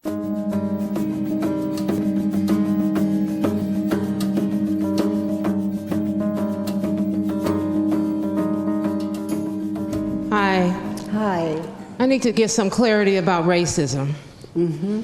Hi. Hi. I need to get some clarity about racism. Mm-hmm.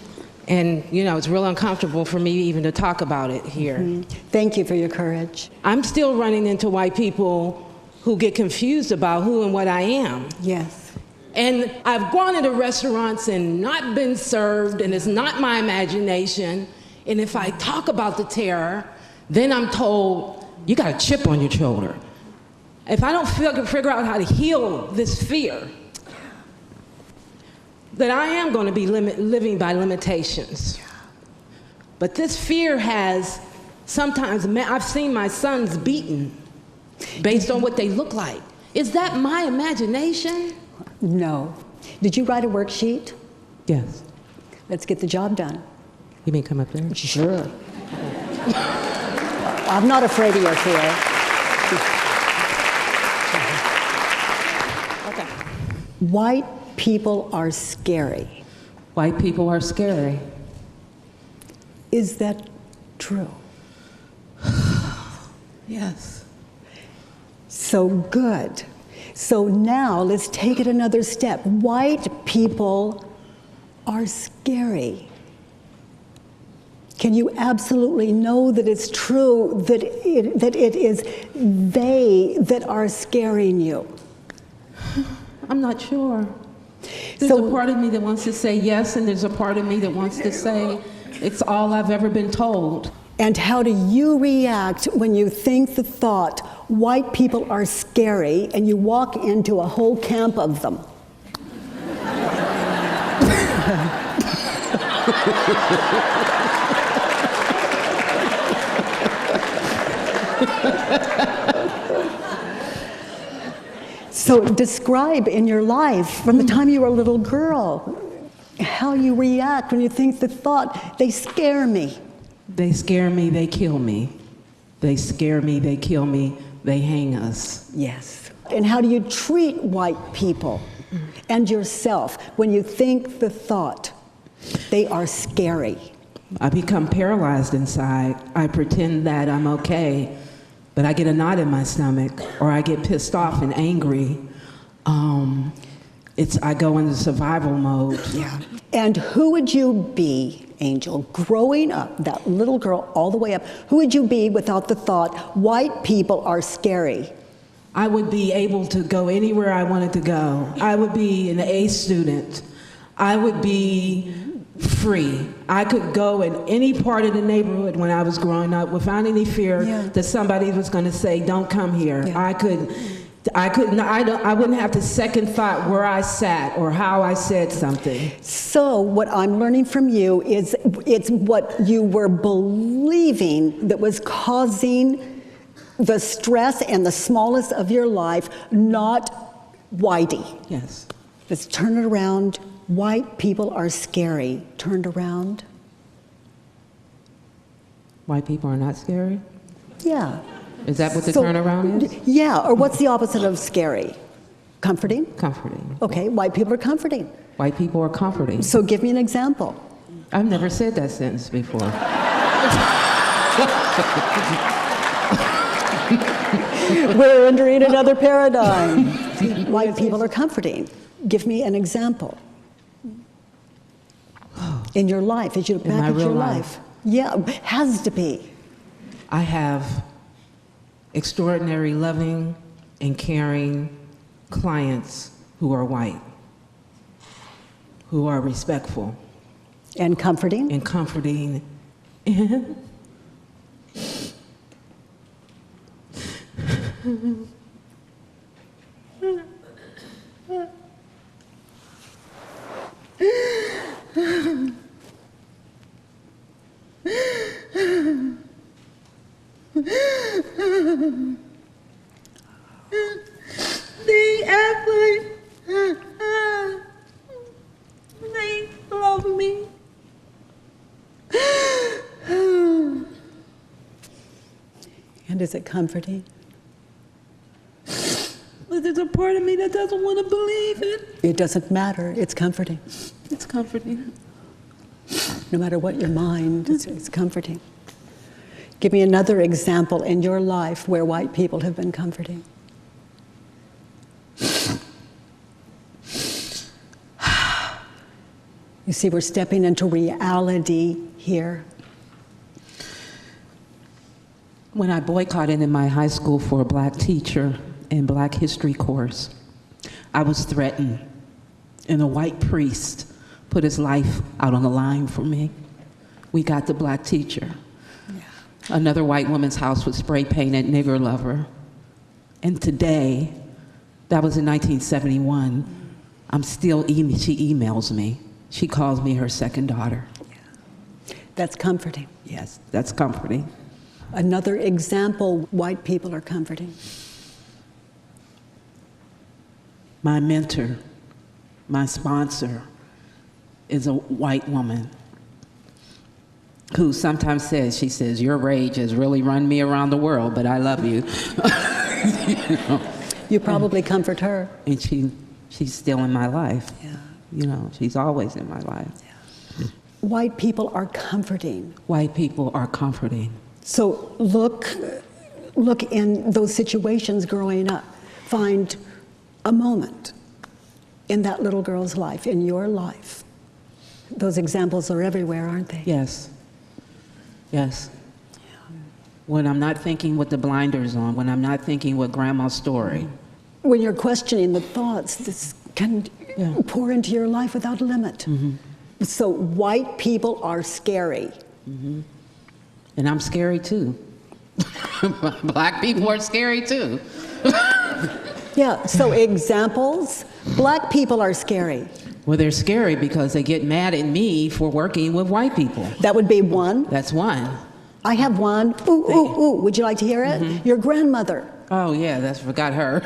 And, you know, it's real uncomfortable for me even to talk about it here. Mm-hmm. Thank you for your courage. I'm still running into white people who get confused about who and what I am. Yes. And I've gone into restaurants and not been served, and it's not my imagination. And if I talk about the terror, then I'm told, you got a chip on your shoulder. If I don't figure out how to heal this fear, that I am going to be living by limitations. But this fear has sometimes, I've seen my sons beaten based on what they look like. Is that my imagination? No. Did you write a worksheet? Yes. Let's get the job done. You mean come up there? Sure. I'm not afraid of your fear. Okay. White people are scary. White people are scary. Is that true? Yes. So good. So now let's take it another step. White people are scary. Can you absolutely know that it's true, that it is they that are scaring you? I'm not sure. There's a part of me that wants to say yes, and there's a part of me that wants to say it's all I've ever been told. And how do you react when you think the thought, white people are scary, and you walk into a whole camp of them? So describe in your life, from the time you were a little girl, how you react when you think the thought, they scare me. They scare me, they kill me. They scare me, they kill me, they hang us. Yes. And how do you treat white people and yourself when you think the thought, they are scary? I become paralyzed inside. I pretend that I'm okay, but I get a knot in my stomach, or I get pissed off and angry. I go into survival mode. Yeah. And who would you be, Angel, growing up, that little girl all the way up, who would you be without the thought, white people are scary? I would be able to go anywhere I wanted to go. I would be an A student. I would be free. I could go in any part of the neighborhood when I was growing up without any fear that somebody was going to say, don't come here. Yeah. I wouldn't have to second thought where I sat or how I said something. So what I'm learning from you is it's what you were believing that was causing the stress and the smallness of your life, not whitey. Yes. Let's turn it around. White people are scary. Turned around. White people are not scary? Yeah. Is that what the turnaround is? Yeah, or what's the opposite of scary? Comforting? Comforting. Okay, white people are comforting. White people are comforting. So give me an example. I've never said that sentence before. We're entering another paradigm. White people are comforting. Give me an example. In your life, as you look back at your life. Yeah, has to be. I have extraordinary loving and caring clients who are white, who are respectful. And comforting? And comforting. They act like they love me. And is it comforting? But there's a part of me that doesn't want to believe it. It doesn't matter. It's comforting. It's comforting. No matter what your mind, it's comforting. Give me another example in your life where white people have been comforting. You see, we're stepping into reality here. When I boycotted in my high school for a black teacher in black history course, I was threatened, and a white priest put his life out on the line for me. We got the black teacher. Yeah. Another white woman's house was spray painted nigger lover. And today, that was in 1971, she emails me. She calls me her second daughter. Yeah. That's comforting. Yes, that's comforting. Another example, white people are comforting. My mentor, my sponsor, is a white woman who sometimes says, your rage has really run me around the world, but I love you. You know? You probably comfort her. And she's still in my life. Yeah. You know, she's always in my life. Yeah. White people are comforting. White people are comforting. So look in those situations growing up. Find a moment in that little girl's life, in your life. Those examples are everywhere, aren't they? Yes. Yes. Yeah. When I'm not thinking with the blinders on, when I'm not thinking with grandma's story. When you're questioning the thoughts, this can pour into your life without limit. Mm-hmm. So white people are scary. Mm-hmm. And I'm scary too. Black people are scary too. Yeah, so examples, black people are scary. Well, they're scary because they get mad at me for working with white people. That would be one. That's one. I have one. Ooh, ooh, ooh. Would you like to hear it? Mm-hmm. Your grandmother. Oh, yeah, forgot her.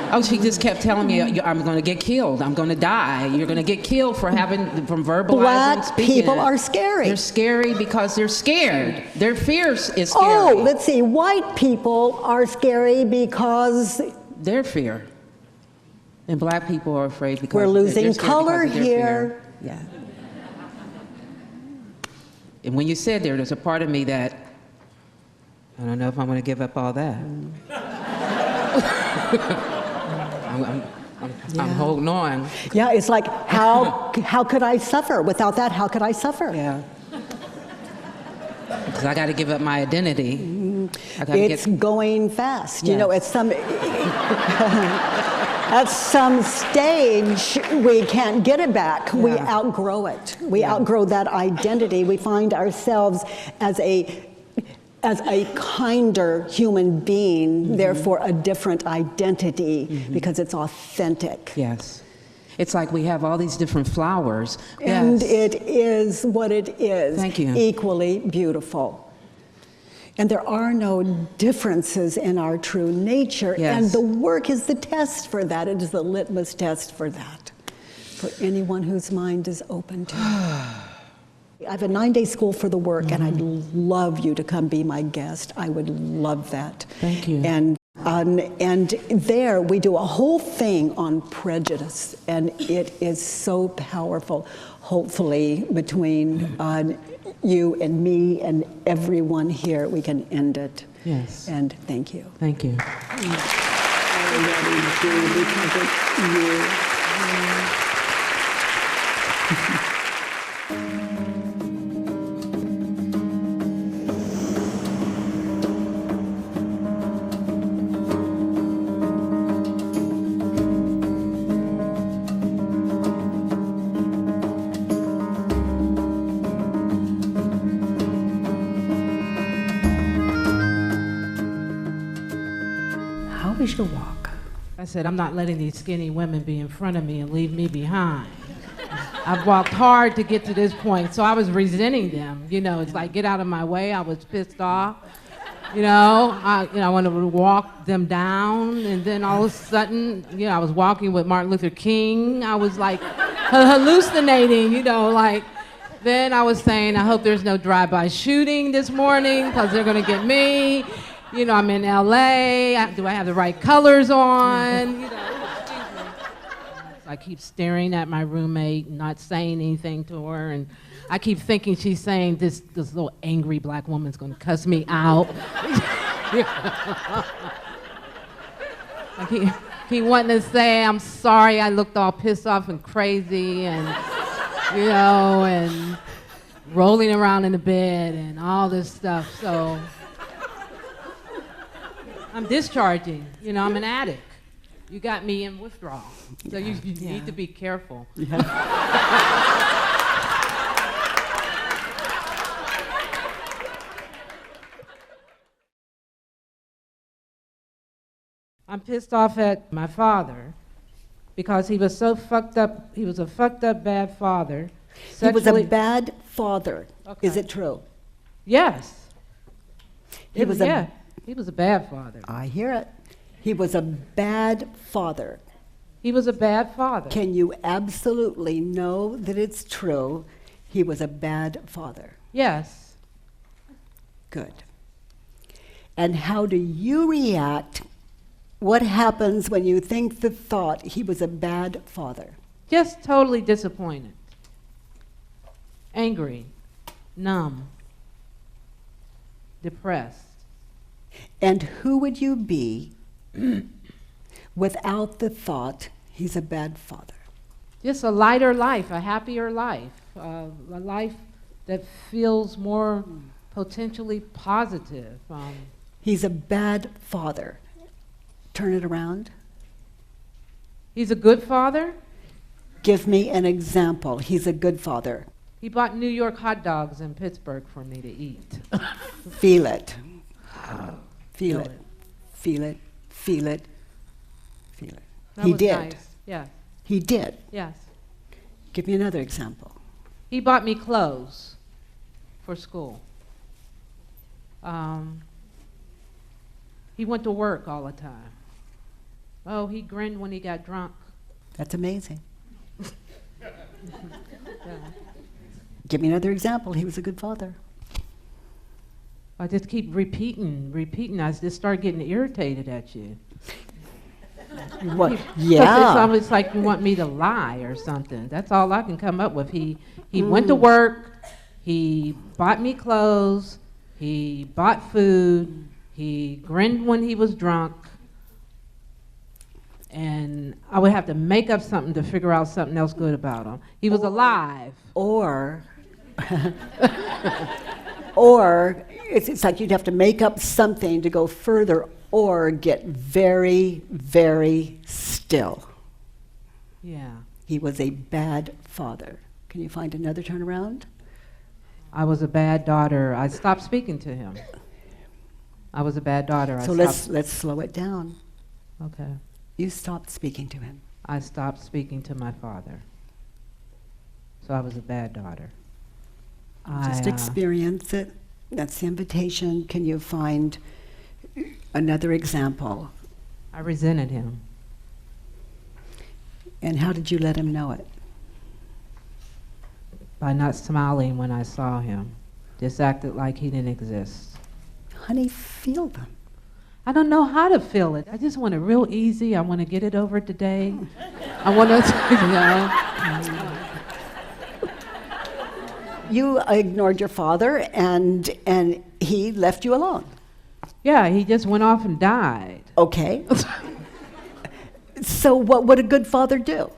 Oh, she just kept telling me, I'm going to get killed. I'm going to die. You're going to get killed from verbalizing. Black people are scary. They're scary because they're scared. Their fear is scary. Oh, let's see. White people are scary because... Their fear. And black people are afraid because... We're losing color here. Fear. Yeah. And when you said there's a part of me that, I don't know if I'm going to give up all that. I'm holding on. Yeah, it's like, how could I suffer? Without that, how could I suffer? Yeah. Because I got to give up my identity. It's going fast. Yes. You know, at some stage, we can't get it back. Yeah. We outgrow it. We outgrow that identity. We find ourselves as a kinder human being, therefore a different identity, because it's authentic. Yes. It's like we have all these different flowers. And it is what it is. Thank you. Equally beautiful. And there are no differences in our true nature. Yes. And the work is the test for that. It is the litmus test for that, for anyone whose mind is open to it. I have a 9-day school for the work, and I'd love you to come be my guest. I would love that. Thank you. And there we do a whole thing on prejudice, and it is so powerful. Hopefully, between you and me and everyone here, we can end it. Yes. And thank you. Thank you. To walk. I said, I'm not letting these skinny women be in front of me and leave me behind. I've walked hard to get to this point, so I was resenting them. You know, it's like, get out of my way. I was pissed off. I wanted to walk them down, and then all of a sudden, I was walking with Martin Luther King. I was like hallucinating, then I was saying, I hope there's no drive-by shooting this morning, because they're gonna get me. I'm in LA. Do I have the right colors on? I keep staring at my roommate and not saying anything to her, and I keep thinking she's saying this little angry black woman's gonna cuss me out. I keep wanting to say, I'm sorry, I looked all pissed off and crazy, and and rolling around in the bed and all this stuff. So I'm discharging. I'm an addict. You got me in withdrawal. So you need to be careful. Yeah. I'm pissed off at my father because he was so fucked up. He was a fucked up bad father. He was a bad father. Okay. Is it true? Yes. He was a bad father. I hear it. He was a bad father. He was a bad father. Can you absolutely know that it's true? He was a bad father. Yes. Good. And how do you react? What happens when you think the thought he was a bad father? Just totally disappointed. Angry. Numb. Depressed. And who would you be without the thought he's a bad father? Just a lighter life, a happier life, a life that feels more potentially positive. He's a bad father. Turn it around. He's a good father? Give me an example. He's a good father. He bought New York hot dogs in Pittsburgh for me to eat. Feel it. Feel it. Feel it. Feel it. Feel it. He did. Nice. Yes. He did. Yes. Give me another example. He bought me clothes for school. He went to work all the time. Oh, he grinned when he got drunk. That's amazing. Yeah. Give me another example. He was a good father. I just keep repeating. I just start getting irritated at you. What? Yeah. It's like you want me to lie or something. That's all I can come up with. He went to work. He bought me clothes. He bought food. He grinned when he was drunk. And I would have to make up something to figure out something else good about him. He was alive. Or it's like you'd have to make up something to go further or get very, very still. Yeah. He was a bad father. Can you find another turnaround? I was a bad daughter. I stopped speaking to him. I was a bad daughter. So let's slow it down. Okay. You stopped speaking to him. I stopped speaking to my father. So I was a bad daughter. Just experience it. That's the invitation. Can you find another example? I resented him. And how did you let him know it? By not smiling when I saw him. Just acted like he didn't exist. Honey, feel them. I don't know how to feel it. I just want it real easy. I want to get it over today. I want to, You ignored your father, and he left you alone. Yeah, he just went off and died. Okay. So what would a good father do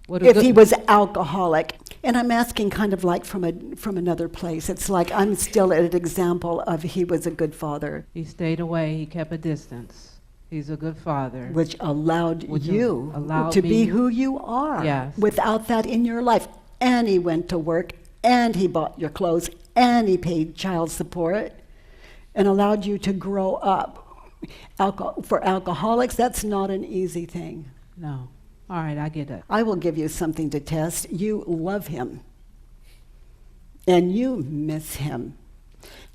if he was alcoholic? And I'm asking kind of like from another place. It's like I'm still at an example of he was a good father. He stayed away. He kept a distance. He's a good father. Which allowed you allowed to me, be who you are. Yes. Without that in your life. And he went to work, and he bought your clothes, and he paid child support, and allowed you to grow up. For alcoholics, that's not an easy thing. No. All right, I get it. I will give you something to test. You love him, and you miss him.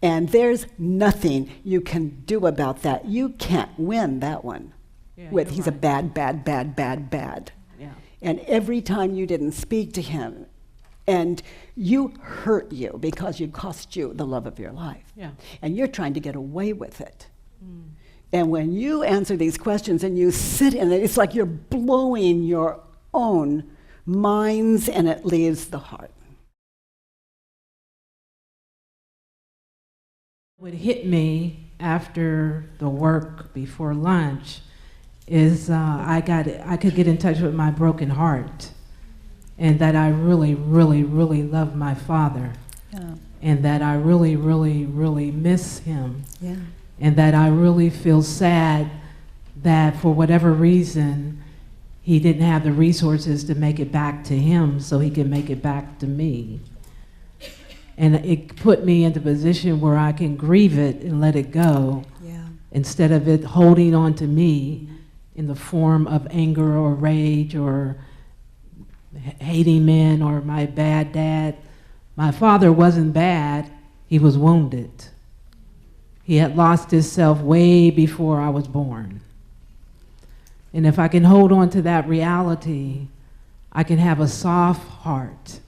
And there's nothing you can do about that. You can't win that one. Yeah, He's a bad. Yeah. And every time you didn't speak to him, and you hurt you because it cost you the love of your life. Yeah. And you're trying to get away with it. And when you answer these questions and you sit in it, it's like you're blowing your own minds and it leaves the heart. What hit me after the work before lunch is I could get in touch with my broken heart, and that I really, really, really love my father, and that I really, really, really miss him, and that I really feel sad that for whatever reason he didn't have the resources to make it back to him so he can make it back to me. And it put me into a position where I can grieve it and let it go, instead of it holding on to me in the form of anger or rage or hating men or my bad dad. My father wasn't bad, he was wounded. He had lost himself way before I was born. And if I can hold on to that reality, I can have a soft heart.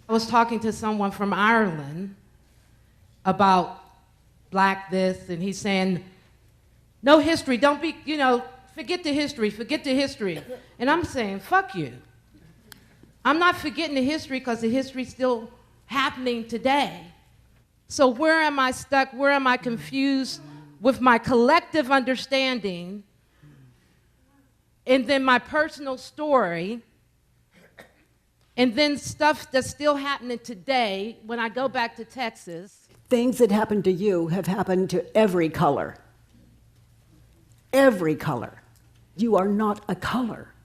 I was talking to someone from Ireland about black this, and he's saying, no history, don't be, forget the history, forget the history. And I'm saying, fuck you. I'm not forgetting the history because the history's still happening today. So where am I stuck? Where am I confused with my collective understanding and then my personal story? And then stuff that's still happening today when I go back to Texas. Things that happened to you have happened to every color. Every color. You are not a color.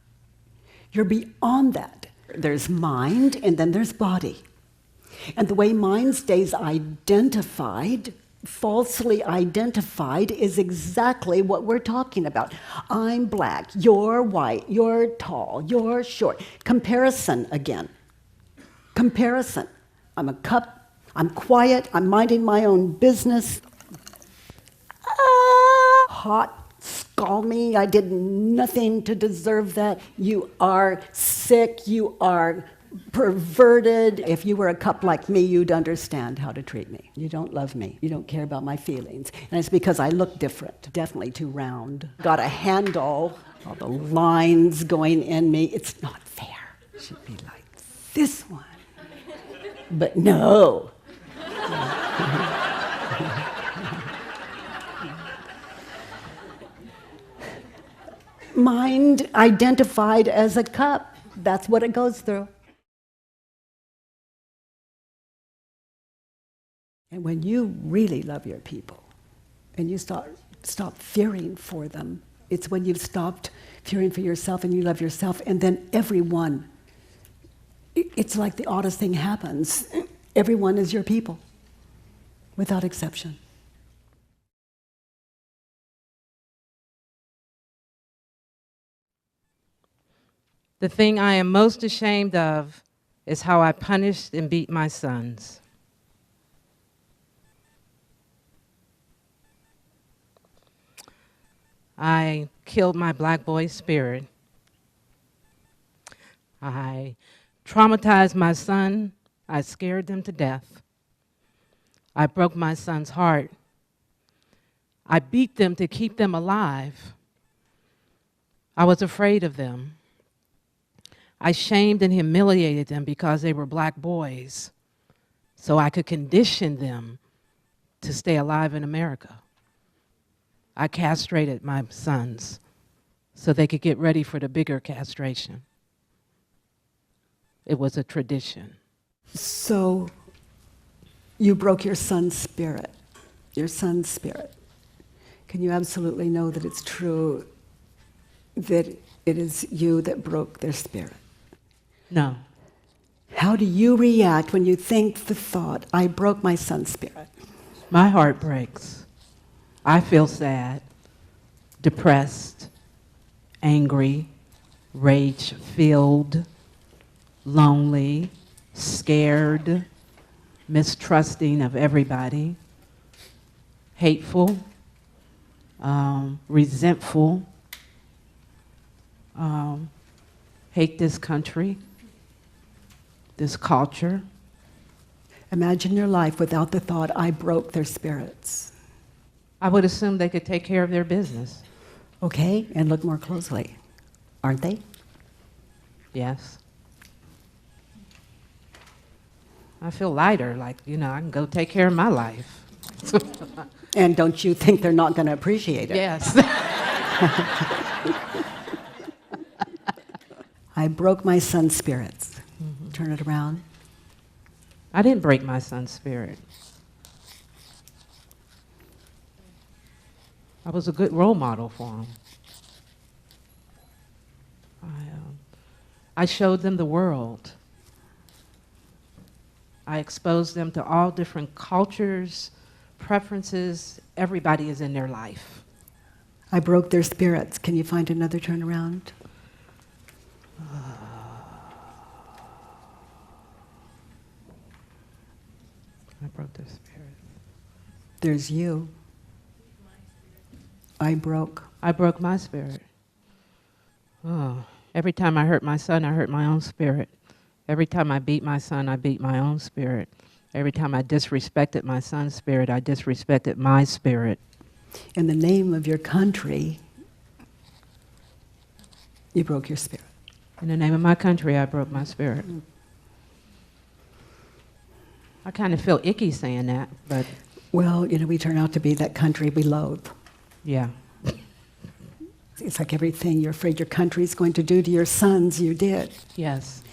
You're beyond that. There's mind and then there's body. And the way mind stays identified, falsely identified, is exactly what we're talking about. I'm black, you're white, you're tall, you're short. Comparison again. Comparison. I'm a cup, I'm quiet, I'm minding my own business. Hot, scald me, I did nothing to deserve that. You are sick, you are perverted. If you were a cup like me, you'd understand how to treat me. You don't love me. You don't care about my feelings. And it's because I look different, definitely too round. Got a handle, all the lines going in me. It's not fair. It should be like this one. But no. Mind identified as a cup. That's what it goes through. And when you really love your people and you stop fearing for them, it's when you've stopped fearing for yourself and you love yourself, and then everyone, it's like the oddest thing happens. Everyone is your people, without exception. The thing I am most ashamed of is how I punished and beat my sons. I killed my black boy's spirit. I traumatized my son. I scared them to death. I broke my son's heart. I beat them to keep them alive. I was afraid of them. I shamed and humiliated them because they were black boys, so I could condition them to stay alive in America. I castrated my sons so they could get ready for the bigger castration. It was a tradition. So you broke your son's spirit, your son's spirit. Can you absolutely know that it's true that it is you that broke their spirit? No. How do you react when you think the thought, I broke my son's spirit? My heart breaks. I feel sad, depressed, angry, rage-filled, lonely, scared, mistrusting of everybody, hateful, resentful, hate this country, this culture. Imagine your life without the thought, I broke their spirits. I would assume they could take care of their business. Okay, and look more closely. Aren't they? Yes. I feel lighter, like, I can go take care of my life. And don't you think they're not going to appreciate it? Yes. I broke my son's spirits. Turn it around. I didn't break my son's spirit. I was a good role model for him. I showed them the world. I exposed them to all different cultures, preferences. Everybody is in their life. I broke their spirits. Can you find another turnaround? I broke their spirit. There's you. I broke my spirit. Oh, every time I hurt my son, I hurt my own spirit. Every time I beat my son, I beat my own spirit. Every time I disrespected my son's spirit, I disrespected my spirit. In the name of your country, you broke your spirit. In the name of my country, I broke my spirit. I kind of feel icky saying that, but... Well, we turn out to be that country we loathe. Yeah. It's like everything you're afraid your country's going to do to your sons, you did. Yes.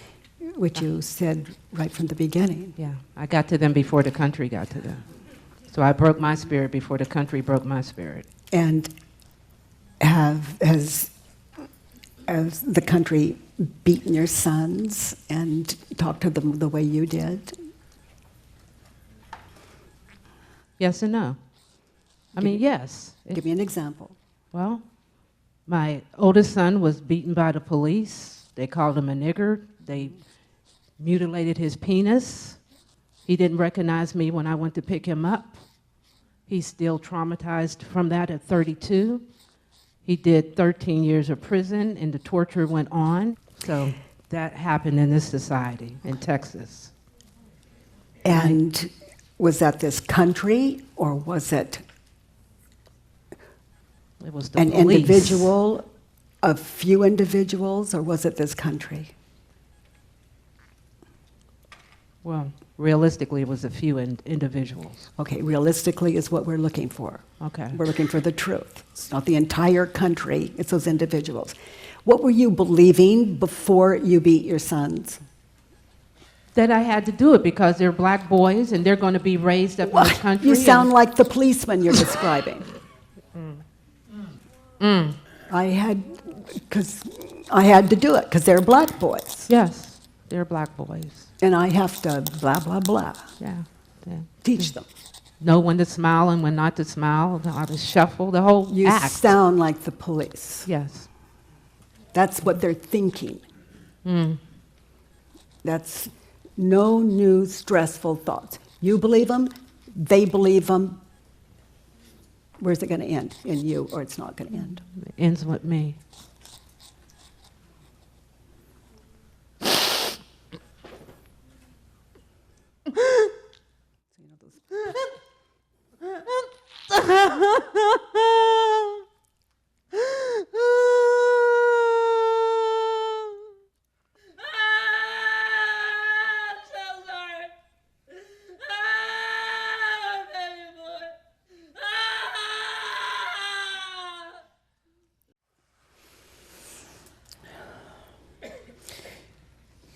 Which you said right from the beginning. Yeah. I got to them before the country got to them. So I broke my spirit before the country broke my spirit. And has the country beaten your sons and talked to them the way you did? Yes and no. I mean, yes. Give me an example. Well, my oldest son was beaten by the police. They called him a nigger. They mutilated his penis. He didn't recognize me when I went to pick him up. He's still traumatized from that at 32. He did 13 years of prison, and the torture went on. So that happened in this society in Texas. And was that this country, or was it was the an police. Individual, a few individuals, or was it this country? Well, realistically, it was a few individuals. Okay, realistically is what we're looking for. Okay. We're looking for the truth. It's not the entire country, it's those individuals. What were you believing before you beat your sons? That I had to do it because they're black boys and they're going to be raised up in this country. You sound like the policeman you're describing. Because I had to do it because they're black boys. Yes, they're black boys. And I have to blah, blah, blah. Yeah. Teach them. Know when to smile and when not to smile, how to shuffle, the whole You act. sound like the police. Yes. That's what they're thinking. That's no new stressful thoughts. You believe them, they believe them. Where's it going to end? In you, or it's not going to end? It ends with me.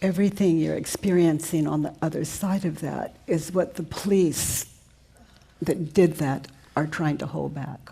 Everything you're experiencing on the other side of that is what the police that did that are trying to hold back.